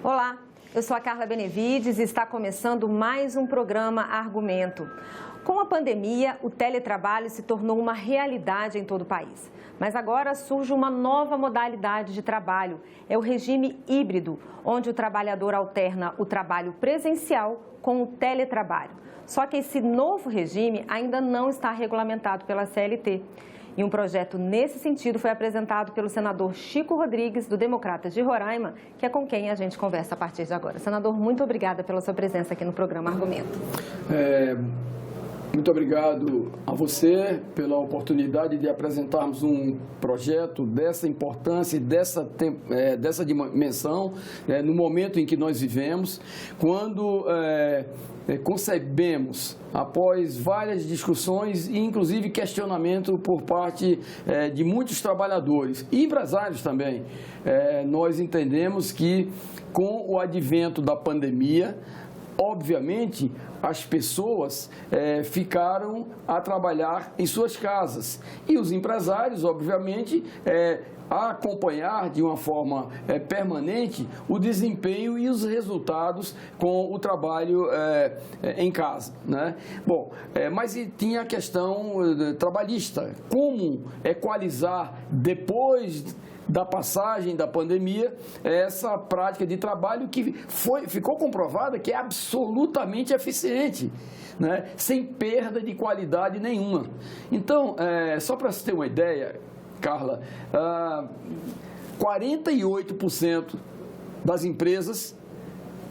Olá, eu sou a Carla Benevides e está começando mais um programa Argumento. Com a pandemia, o teletrabalho se tornou uma realidade em todo o país. Mas agora surge uma nova modalidade de trabalho, é o regime híbrido, onde o trabalhador alterna o trabalho presencial com o teletrabalho. Só que esse novo regime ainda não está regulamentado pela CLT. E um projeto nesse sentido foi apresentado pelo senador Chico Rodrigues, do Democratas de Roraima, que é com quem a gente conversa a partir de agora. Senador, muito obrigada pela sua presença aqui no programa Argumento. Muito obrigado a você pela oportunidade de apresentarmos um projeto dessa importância e dessa dimensão no momento em que nós vivemos, quando concebemos, após várias discussões e inclusive questionamento por parte de muitos trabalhadores e empresários também, nós entendemos que com o advento da pandemia, obviamente, as pessoas ficaram a trabalhar em suas casas e os empresários, obviamente, a acompanhar de uma forma permanente o desempenho e os resultados com o trabalho em casa, né? Bom, mas tinha a questão trabalhista, como equalizar depois da passagem da pandemia, essa prática de trabalho que ficou comprovada que é absolutamente eficiente, né? Sem perda de qualidade nenhuma. Então, só para você ter uma ideia, Carla, 48% das empresas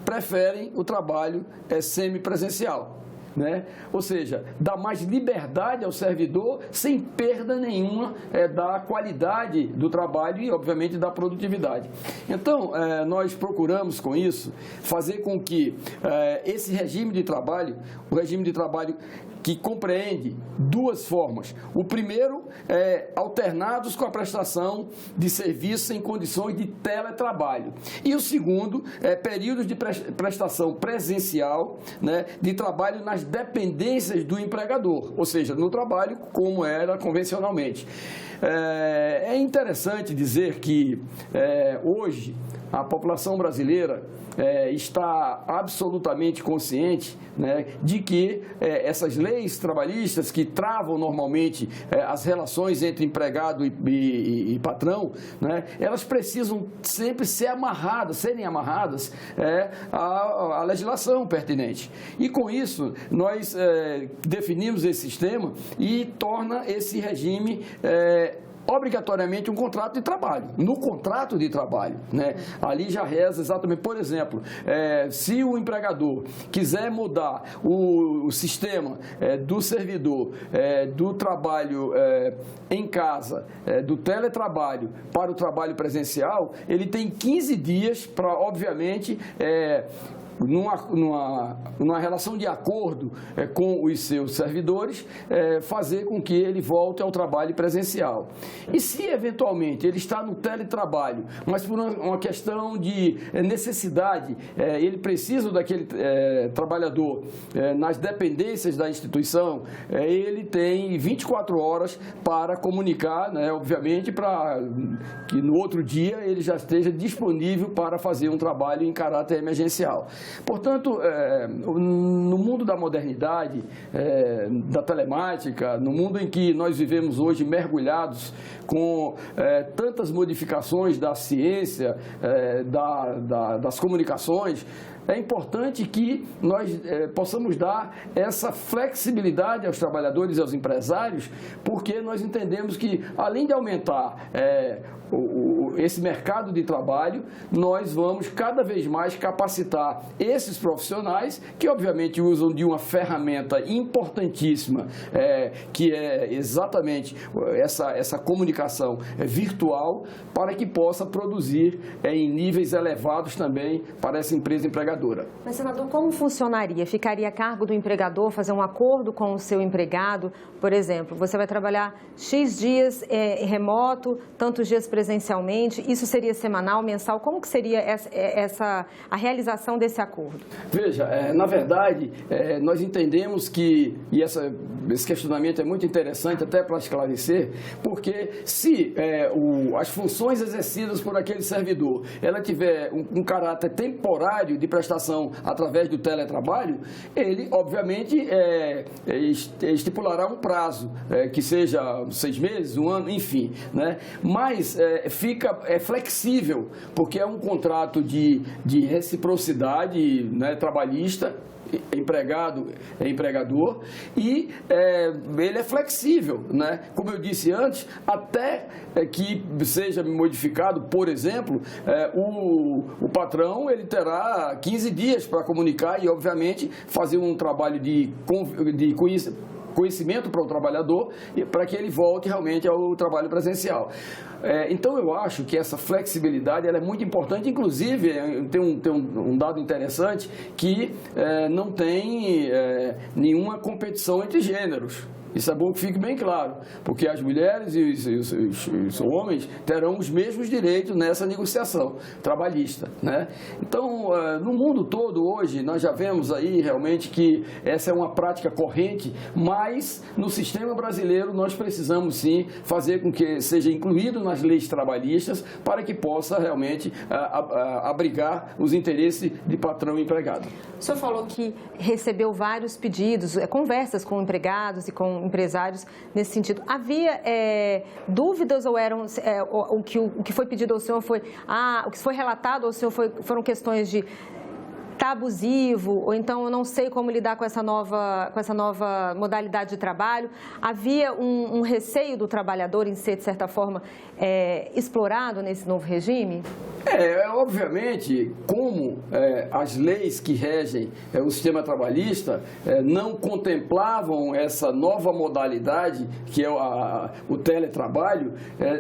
preferem o trabalho semipresencial, né? Ou seja, dá mais liberdade ao servidor sem perda nenhuma da qualidade do trabalho e, obviamente, da produtividade. Então, nós procuramos, com isso, fazer com que esse regime de trabalho, o regime de trabalho que compreende duas formas. O primeiro é alternados com a prestação de serviços em condições de teletrabalho. E o segundo é períodos de prestação presencial, né, de trabalho nas dependências do empregador, ou seja, no trabalho como era convencionalmente. É interessante dizer que hoje a população brasileira está absolutamente consciente, né, de que essas leis trabalhistas que travam normalmente as relações entre empregado e patrão, né, elas precisam sempre serem amarradas à legislação pertinente. E com isso, nós definimos esse sistema e torna esse regime obrigatoriamente um contrato de trabalho. No contrato de trabalho, né, ali já reza exatamente, por exemplo, se o empregador quiser mudar o sistema do servidor do trabalho em casa, do teletrabalho para o trabalho presencial, ele tem 15 dias para, obviamente, numa relação de acordo com os seus servidores, fazer com que ele volte ao trabalho presencial. E se, eventualmente, ele está no teletrabalho, mas por uma questão de necessidade, ele precisa daquele trabalhador nas dependências da instituição, ele tem 24 horas para comunicar, né, obviamente, para que no outro dia ele já esteja disponível para fazer um trabalho em caráter emergencial. Portanto, no mundo da modernidade, da telemática, no mundo em que nós vivemos hoje mergulhados com tantas modificações da ciência, das comunicações, é importante que nós possamos dar essa flexibilidade aos trabalhadores e aos empresários, porque nós entendemos que, além de aumentar esse mercado de trabalho, nós vamos cada vez mais capacitar esses profissionais que, obviamente, usam de uma ferramenta importantíssima, que é exatamente essa comunicação virtual, para que possa produzir em níveis elevados também para essa empresa empregadora. Mas, senador, como funcionaria? Ficaria a cargo do empregador fazer um acordo com o seu empregado? Por exemplo, você vai trabalhar X dias remoto, tantos dias presencialmente, isso seria semanal, mensal? Como que seria a realização desse esse acordo? Veja, na verdade, nós entendemos que, e esse questionamento é muito interessante até para esclarecer, porque se as funções exercidas por aquele servidor, ela tiver um caráter temporário de prestação através do teletrabalho, ele, obviamente, estipulará um prazo, que seja 6 meses, 1 ano, enfim, né? Mas fica flexível, porque é um contrato de reciprocidade, né, trabalhista, empregado é empregador, e ele é flexível, né? Como eu disse antes, até que seja modificado, por exemplo, o patrão ele terá 15 dias para comunicar e, obviamente, fazer um trabalho de conhecimento para o trabalhador, para que ele volte realmente ao trabalho presencial. Então, eu acho que essa flexibilidade ela é muito importante, inclusive, tem um dado interessante, que não tem nenhuma competição entre gêneros. Isso é bom que fique bem claro, porque as mulheres e os homens terão os mesmos direitos nessa negociação trabalhista, né? Então, no mundo todo hoje, nós já vemos aí realmente que essa é uma prática corrente, mas no sistema brasileiro nós precisamos sim fazer com que seja incluído nas leis trabalhistas para que possa realmente abrigar os interesses de patrão e empregado. O senhor falou que recebeu vários pedidos, conversas com empregados e com empresários nesse sentido. Havia dúvidas ou eram o que foi pedido ao senhor foi o que foi relatado ao senhor foram questões de tá abusivo, ou então eu não sei como lidar com essa nova modalidade de trabalho? Havia um receio do trabalhador em ser, de certa forma, explorado nesse novo regime? Obviamente, como as leis que regem o sistema trabalhista não contemplavam essa nova modalidade, que é o teletrabalho,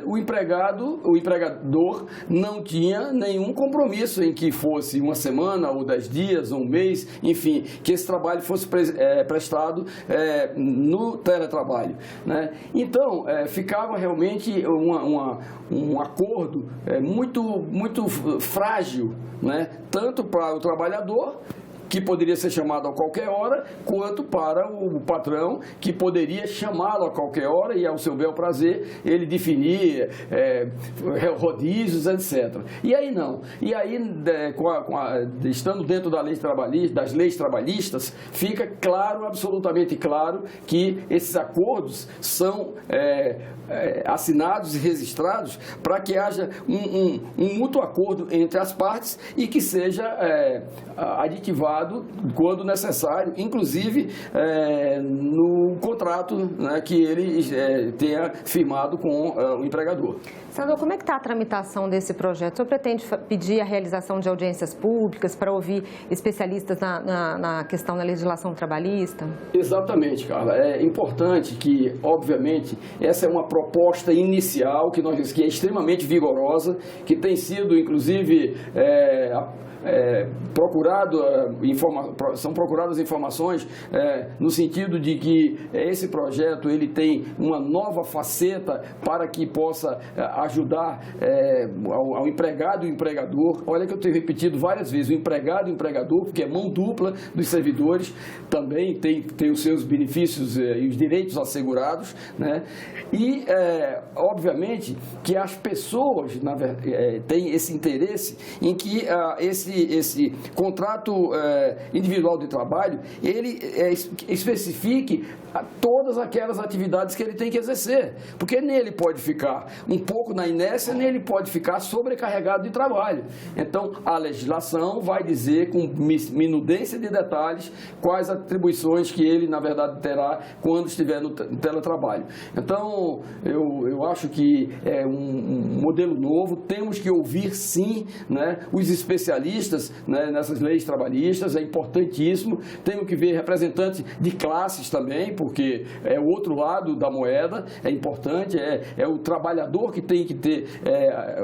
o empregador não tinha nenhum compromisso em que fosse uma semana ou 10 dias, ou um mês, enfim, que esse trabalho fosse prestado no teletrabalho, né? Então, ficava realmente um acordo muito frágil, né? Tanto para o trabalhador, que poderia ser chamado a qualquer hora, quanto para o patrão, que poderia chamá-lo a qualquer hora e, ao seu bel prazer, ele definir rodízios, etc. E aí não. E aí, estando dentro das leis trabalhistas, fica claro, absolutamente claro, que esses acordos são assinados e registrados para que haja um mútuo acordo entre as partes e que seja aditivado quando necessário, inclusive no contrato, né, que ele tenha firmado com o empregador. Senador, como é que está a tramitação desse projeto? O senhor pretende pedir a realização de audiências públicas para ouvir especialistas na questão da legislação trabalhista? Exatamente, Carla. É importante que, obviamente, essa é uma proposta inicial que é extremamente vigorosa, que tem sido, inclusive, são procuradas informações no sentido de que esse projeto ele tem uma nova faceta para que possa ajudar ao empregado e o empregador. Olha que eu tenho repetido várias vezes, o empregado e o empregador, porque é mão dupla dos servidores, também tem os seus benefícios e os direitos assegurados, né? E, obviamente, que as pessoas têm esse interesse em que esse contrato individual de trabalho, ele especifique todas aquelas atividades que ele tem que exercer, porque nele pode ficar um pouco na inércia, nele pode ficar sobrecarregado de trabalho. Então, a legislação vai dizer com minudência de detalhes quais atribuições que ele, na verdade, terá quando estiver no teletrabalho. Então, eu acho que é um modelo novo, temos que ouvir, sim, né, os especialistas, né, nessas leis trabalhistas, é importantíssimo, temos que ver representantes de classes também, porque é o outro lado da moeda, é importante, é o trabalhador que tem que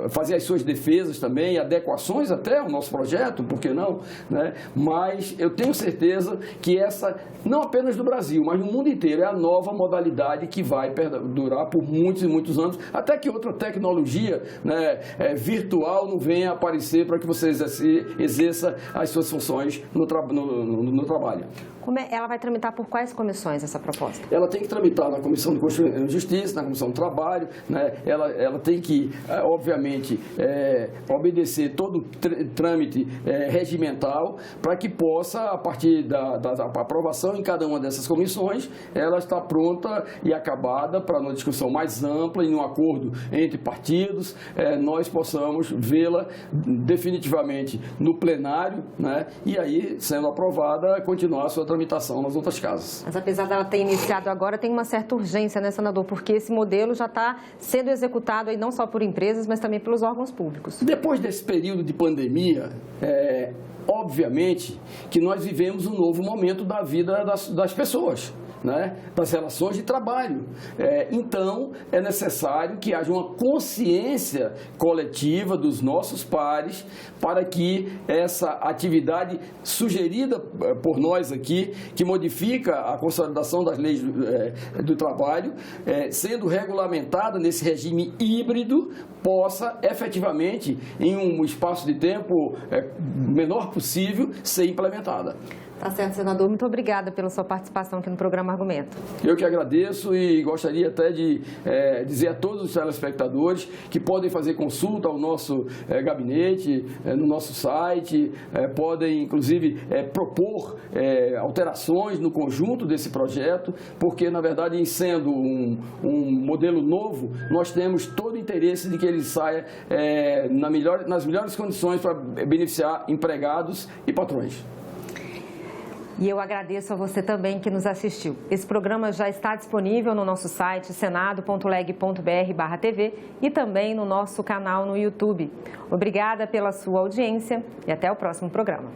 fazer as suas defesas também, adequações até ao nosso projeto, por que não, né? Mas eu tenho certeza que essa, não apenas do Brasil, mas no mundo inteiro, é a nova modalidade que vai durar por muitos e muitos anos, até que outra tecnologia, né, virtual não venha aparecer para que você exerça as suas funções no trabalho. Ela vai tramitar por quais comissões essa proposta? Ela tem que tramitar na Comissão de Constituição e Justiça, na Comissão do Trabalho, né? Ela tem que, obviamente, obedecer todo o trâmite regimental para que possa, a partir da aprovação em cada uma dessas comissões, ela está pronta e acabada para uma discussão mais ampla e num acordo entre partidos, nós possamos vê-la definitivamente no plenário, né? E aí, sendo aprovada, continuar a sua tramitação nas outras casas. Mas apesar dela ter iniciado agora, tem uma certa urgência, né, senador? Porque esse modelo já está sendo executado aí não só por empresas, mas também pelos órgãos públicos. Depois desse período de pandemia, obviamente que nós vivemos um novo momento da vida das pessoas, né? Das relações de trabalho. Então, é necessário que haja uma consciência coletiva dos nossos pares para que essa atividade sugerida por nós aqui, que modifica a consolidação das leis do trabalho, sendo regulamentada nesse regime híbrido, possa efetivamente, em um espaço de tempo menor possível, ser implementada. Tá certo, senador. Muito obrigada pela sua participação aqui no programa Argumento. Eu que agradeço e gostaria até de dizer a todos os telespectadores que podem fazer consulta ao nosso gabinete, no nosso site, podem inclusive propor alterações no conjunto desse projeto, porque na verdade, em sendo um modelo novo, nós temos todo o interesse de que ele saia nas melhores condições para beneficiar empregados e patrões. E eu agradeço a você também que nos assistiu. Esse programa já está disponível no nosso site senado.leg.br/TV e também no nosso canal no YouTube. Obrigada pela sua audiência e até o próximo programa.